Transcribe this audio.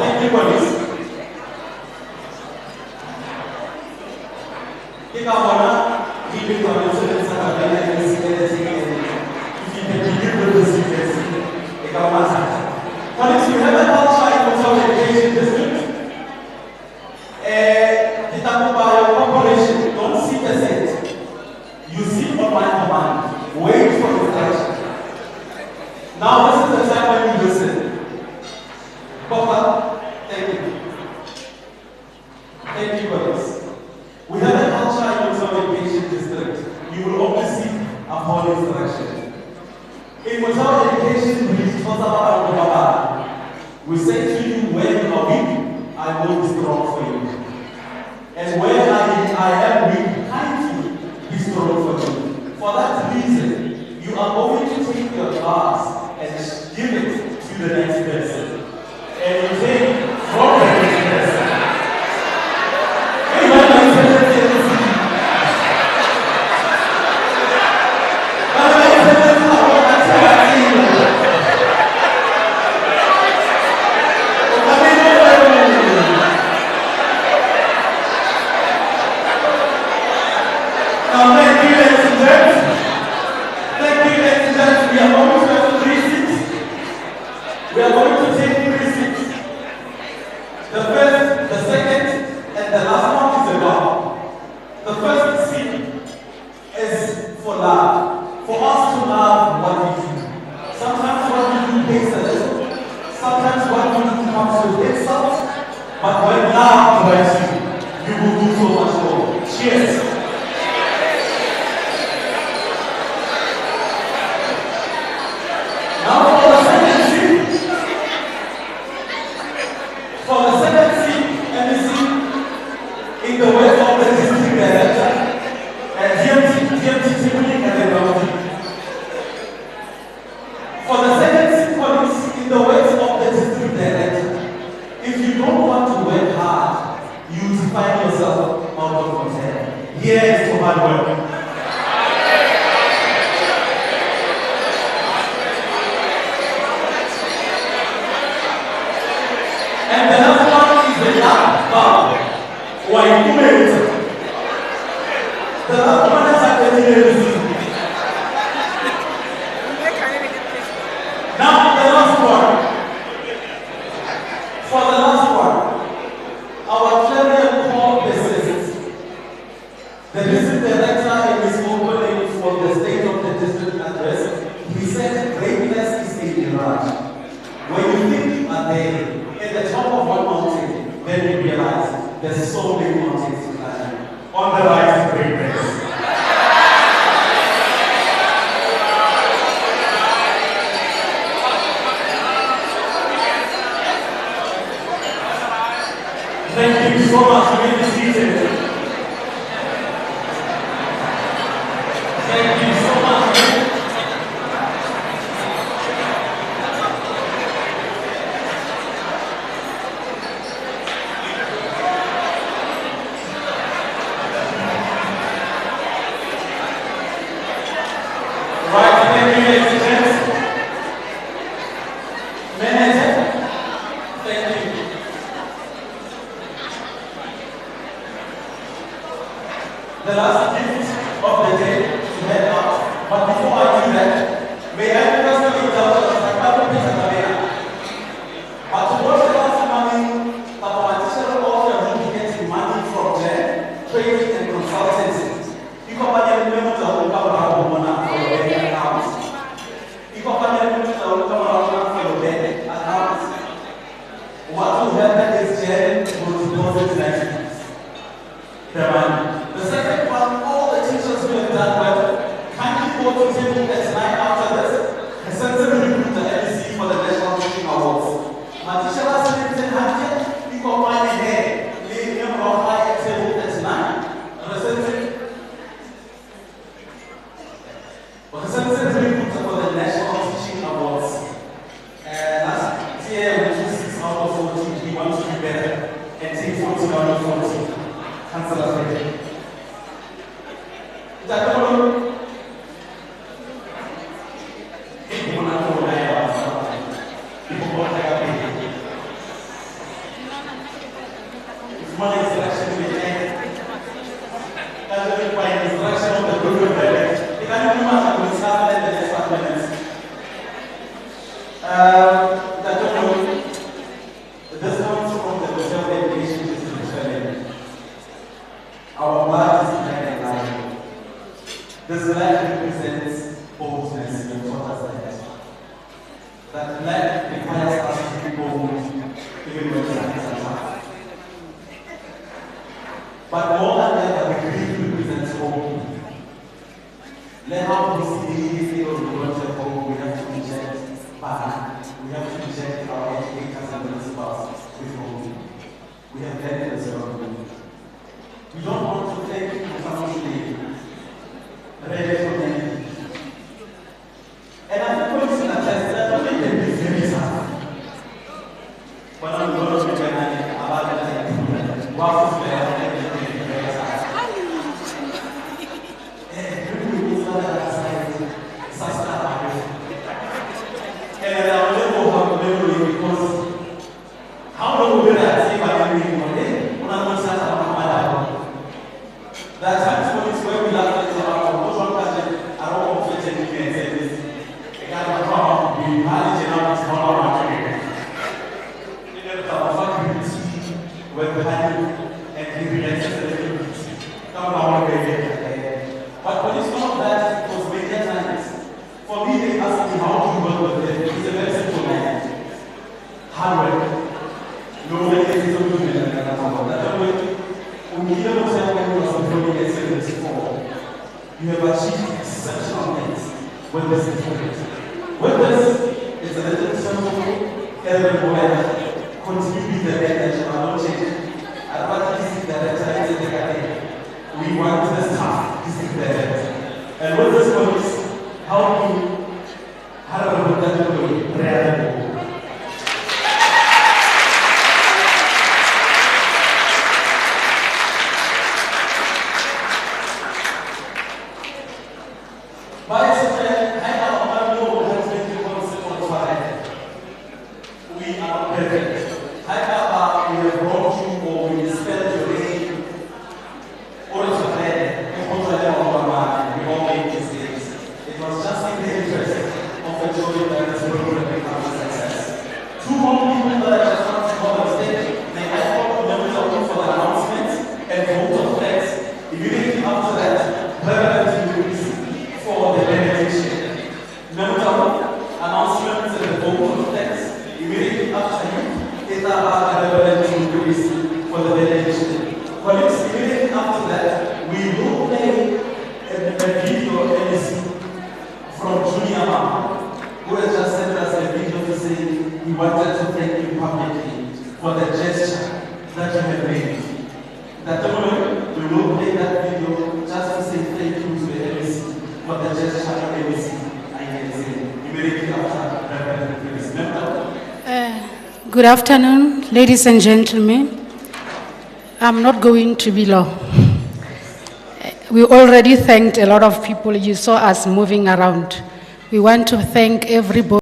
Thank you, police. Kita mana hidup manusia dan sangat banyak yang kita begin with the secrets. Kita masak. Police, you have a culture in Muslim education district. Kita membayar corporation, don't seek a cent. You seek on my command. Wait for instruction. Now this is the time when you listen. Papa, thank you. Thank you for this. We have a culture in Muslim education district. You will only seek upon instruction. In Muslim education, we say to you, when you are weak, I will be strong for you. And when I am weak, I will be strong for you. For that reason, you are going to take your class and give it to the next person. And you take from the next person. One instruction with hand. That's the by instruction of the group of parents. If I don't know what to start, then the next 5 minutes. This comes from the Brazil education institution. Our blood is black and light. This black represents boldness and what does that? That black requires us to be bold, even when times are tough. But more than that, the green represents hope. Let how we see the words of hope, we have to reject bad. We have to reject our educators and principals with hope. We have let them serve. We don't want to take people someday ready for them. And I'm going to attest that I think they be very sad. But I'm going to be about that. What is there? And I'll never have memory because how long will I see my memory one day? When I'm going to start that time is where we laugh at our motion budget. I don't want to say this. I got a problem. We manage enough to follow our training. You know, the faculty were behind and he relates to the come on, but when it's not that, it was many times. For me, they asked me how to work with them. It's a very simple man. Hard work. No way is to do it. That way, when you hear what's happening, you have achieved exceptional things with this instrument. With this, it's a little simple, everywhere, continue the direction, not change. At what is the direction is the direction. We want this task, this is the direction. And with this works, help you have a good reality. Good afternoon, ladies and gentlemen. I'm not going to be long. We already thanked a lot of people. You saw us moving around. We want to thank everybody.